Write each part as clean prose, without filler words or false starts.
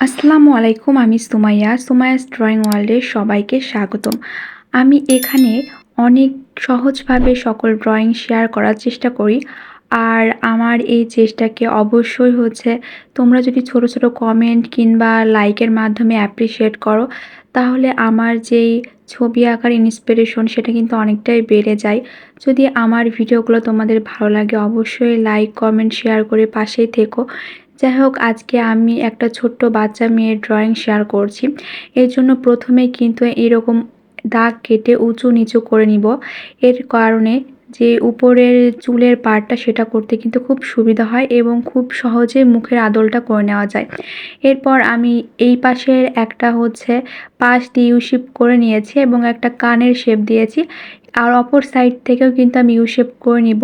আসসালামু আলাইকুম। আমি সুমাইয়াস ড্রয়িং ওয়ার্ল্ডে সবাইকে স্বাগতম। আমি এখানে অনেক সহজভাবে সকল ড্রয়িং শেয়ার করার চেষ্টা করি। আর আমার এই চেষ্টাকে অবশ্যই তোমরা যদি ছোট, ছোট কমেন্ট কিংবা লাইকের মাধ্যমে অ্যাপ্রিশিয়েট করো, তাহলে আমার যেই ছবি আঁকার ইন্সপিরেশন সেটা কিন্তু অনেকটাই বেড়ে যায়। যদি আমার ভিডিওগুলো তোমাদের ভালো লাগে অবশ্যই লাইক, কমেন্ট, শেয়ার করে পাশেই থেকো। যাই হোক, আজকে আমি একটা ছোট্ট বাচ্চা মেয়ের ড্রয়িং শেয়ার করছি। এর জন্য প্রথমেই কিন্তু এরকম দাগ কেটে উঁচু নিচু করে নিব। এর কারণে যে উপরের চুলের পার্টটা সেটা করতে কিন্তু খুব সুবিধা হয় এবং খুব সহজে মুখের আদলটা করে নেওয়া যায়। এরপর আমি এই পাশের একটা পাশ দিয়ে ইউ শেপ করে নিয়েছি এবং একটা কানের শেপ দিয়েছি। আর অপর সাইড থেকেও কিন্তু আমি ইউ শেপ করে নিব।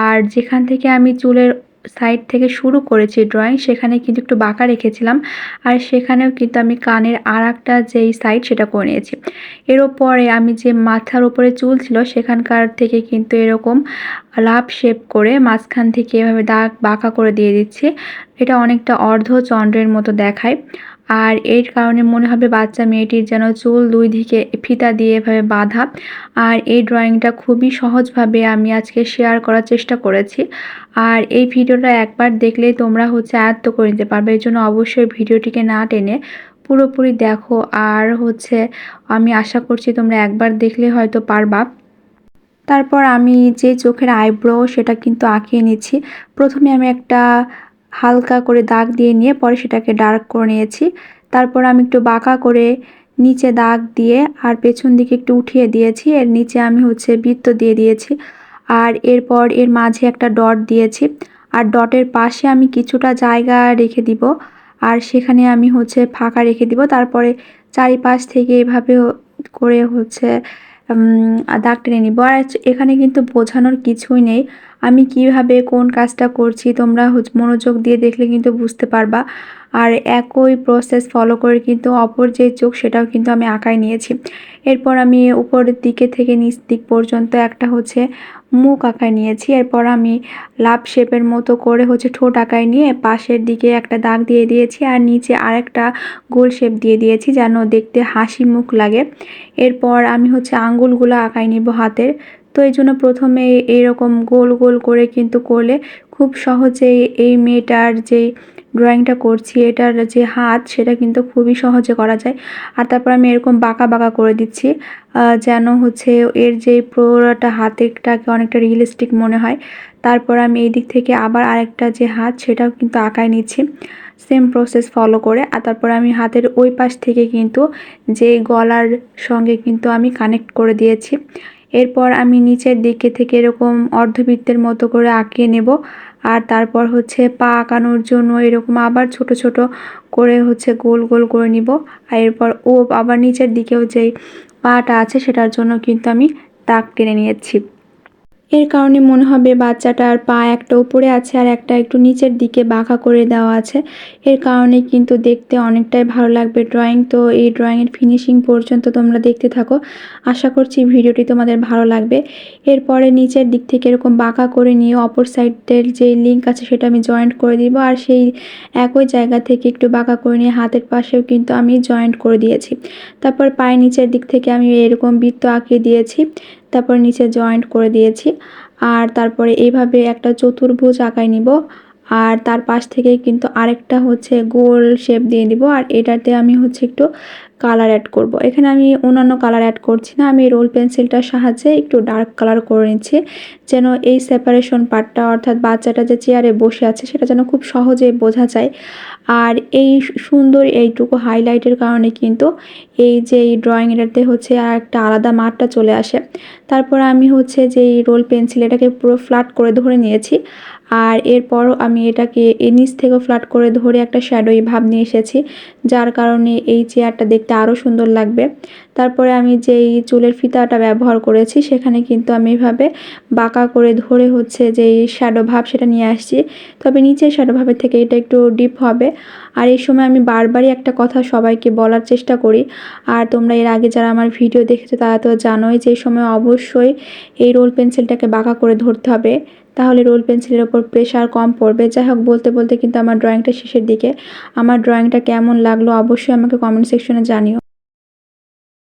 আর যেখান থেকে আমি চুলের সাইড থেকে শুরু করেছি ড্রয়িং, সেখানে কিন্তু একটু বাঁকা রেখেছিলাম। আর সেখানেও কিন্তু আমি কানের আরেকটা যেই সাইড সেটা করে নিয়েছি। এর ওপরে আমি যে মাথার উপরে চুল ছিল সেখানকার থেকে কিন্তু এরকম লাভ শেপ করে মাঝখান থেকে এভাবে দাগ বাঁকা করে দিয়ে দিচ্ছি। এটা অনেকটা অর্ধচন্দ্রের মতো দেখায়। আর এর কারণে মনে হবে বাচ্চা মেয়েটির যেন চুল দুই দিকে ফিতা দিয়ে এভাবে বাঁধা। আর এই ড্রয়িংটা খুবই সহজভাবে আমি আজকে শেয়ার করার চেষ্টা করেছি। আর এই ভিডিওটা একবার দেখলেই তোমরা আয়ত্ত করে নিতে পারবে। এর জন্য অবশ্যই ভিডিওটিকে না টেনে পুরোপুরি দেখো। আর আমি আশা করছি তোমরা একবার দেখলে হয়তো পারবা। তারপর আমি যে চোখের আইব্রো সেটা কিন্তু আঁকিয়ে নিচ্ছি। প্রথমে আমি একটা হালকা করে দাগ দিয়ে নিয়ে পরে সেটাকে ডার্ক করে নিয়েছি। তারপর আমি একটু বাঁকা করে নিচে দাগ দিয়ে আর পেছন দিকে একটু উঠিয়ে দিয়েছি। এর নিচে আমি বৃত্ত দিয়ে দিয়েছি। আর এরপর এর মাঝে একটা ডট দিয়েছি। আর ডটের পাশে আমি কিছুটা জায়গা রেখে দিব। আর সেখানে আমি ফাঁকা রেখে দিব। তারপরে চারিপাশ থেকে এভাবে করে দাগ টেনে নিব। আর এখানে কিন্তু বোঝানোর কিছুই নেই। আমি কিভাবে কোন কাজটা করছি তোমরা মনোযোগ দিয়ে দেখলে কিন্তু বুঝতে পারবা। আর একই প্রসেস ফলো করে কিন্তু অপর যে চোখ সেটাও কিন্তু আমি আঁকায় নিয়েছি। এরপর আমি উপরের দিকে থেকে নিচ দিক পর্যন্ত একটা মুখ আঁকায় নিয়েছি। এরপর আমি লাভ শেপের মতো করে ঠোঁট আঁকায় নিয়ে পাশের দিকে একটা দাগ দিয়ে দিয়েছি আর নিচে আরেকটা গোল শেপ দিয়ে দিয়েছি যেন দেখতে হাসি মুখ লাগে। এরপর আমি আঙ্গুলগুলো আঁকায় নিব হাতের। তো এই জন্য প্রথমে এইরকম গোল গোল করে কিন্তু করলে খুব সহজেই এই মেয়েটার যে ড্রয়িংটা করছি এটার যে হাত সেটা কিন্তু খুবই সহজে করা যায়। আর তারপর আমি এরকম বাঁকা বাঁকা করে দিচ্ছি যেন এর যে পুরোটা হাতেরটাকে অনেকটা রিয়েলিস্টিক মনে হয়। তারপর আমি এই দিক থেকে আবার আরেকটা যে হাত সেটাও কিন্তু আঁকায় নিচ্ছি সেম প্রসেস ফলো করে। আর তারপর আমি হাতের ওই পাশ থেকে কিন্তু যে গলার সঙ্গে কিন্তু আমি কানেক্ট করে দিয়েছি। এরপর আমি নিচের দিকে থেকে এরকম অর্ধবৃত্তের মতো করে আঁকিয়ে নেব। আর তারপর পা আঁকানোর জন্য এরকম আবার ছোট ছোট করে গোল গোল করে নিব। আর এরপর আবার নিচের দিকেও যেই পাটা আছে সেটার জন্য কিন্তু আমি দাগ টেনে নিয়েছি। এর কারণে মনে হবে বাচ্চাটার পা একটা উপরে আছে আর একটা একটু নিচের দিকে বাঁকা করে দেওয়া আছে। এর কারণে কিন্তু দেখতে অনেকটাই ভালো লাগবে ড্রয়িং। তো এই ড্রয়িংয়ের ফিনিশিং পর্যন্ত তোমরা দেখতে থাকো। আশা করছি ভিডিওটি তোমাদের ভালো লাগবে। এরপরে নিচের দিক থেকে এরকম বাঁকা করে নিয়ে অপর সাইডের যে লিঙ্ক আছে সেটা আমি জয়েন্ট করে দিব। আর সেই একই জায়গা থেকে একটু বাঁকা করে নিয়ে হাতের পাশেও কিন্তু আমি জয়েন্ট করে দিয়েছি। তারপর পায়ের নিচের দিক থেকে আমি এরকম বৃত্ত আঁকিয়ে দিয়েছি। তারপর নিচে জয়েন্ট করে দিয়েছি। আর তারপরে এইভাবে একটা চতুর্ভুজ আঁকায় নিব। আর তার পাশ থেকে কিন্তু আরেকটা গোল শেপ দিয়ে দিব। আর এটাতে আমি একটু কালার অ্যাড করব। এখানে আমি অন্যান্য কালার অ্যাড করছি না, আমি রোল পেন্সিলটার সাহায্যে একটু ডার্ক কালার করে নিচ্ছি যেন এই সেপারেশন পার্টটা অর্থাৎ বাচ্চাটা যে চেয়ারে বসে আছে সেটা যেন খুব সহজে বোঝা যায়। আর এই সুন্দর এইটুকু হাইলাইটের কারণে কিন্তু এই যে এই ড্রয়িং এটাতে আর একটা আলাদা মাত্রা চলে আসে। তারপর আমি যে এই রোল পেন্সিল এটাকে পুরো ফ্ল্যাট করে ধরে নিয়েছি। আর এরপরও আমি এটাকে নিচ থেকেও ফ্ল্যাট করে ধরে একটা শ্যাডোই ভাব নিয়ে এসেছি, যার কারণে এই চেয়ারটা দেখতে আরও সুন্দর লাগবে। তারপরে আমি যেই চুলের ফিতাটা ব্যবহার করেছি সেখানে কিন্তু আমি এভাবে বাঁকা করে ধরে যেই শ্যাডো ভাব সেটা নিয়ে আসছি। তবে নিচের শ্যাডো ভাবের থেকে এটা একটু ডিপ হবে। আর এই সময় আমি বারবারই একটা কথা সবাইকে বলার চেষ্টা করি। আর তোমরা এর আগে যারা আমার ভিডিও দেখেছো তারা তো জানোই যে এই সময় অবশ্যই এই রোল পেন্সিলটাকে বাঁকা করে ধরতে হবে। তাহলে রোল পেন্সিলের ওপর প্রেশার কম পড়বে। যাই হোক, বলতে বলতে কিন্তু আমার ড্রয়িংটা শেষের দিকে। আমার ড্রয়িংটা কেমন লাগলো অবশ্যই আমাকে কমেন্ট সেকশনে জানিও।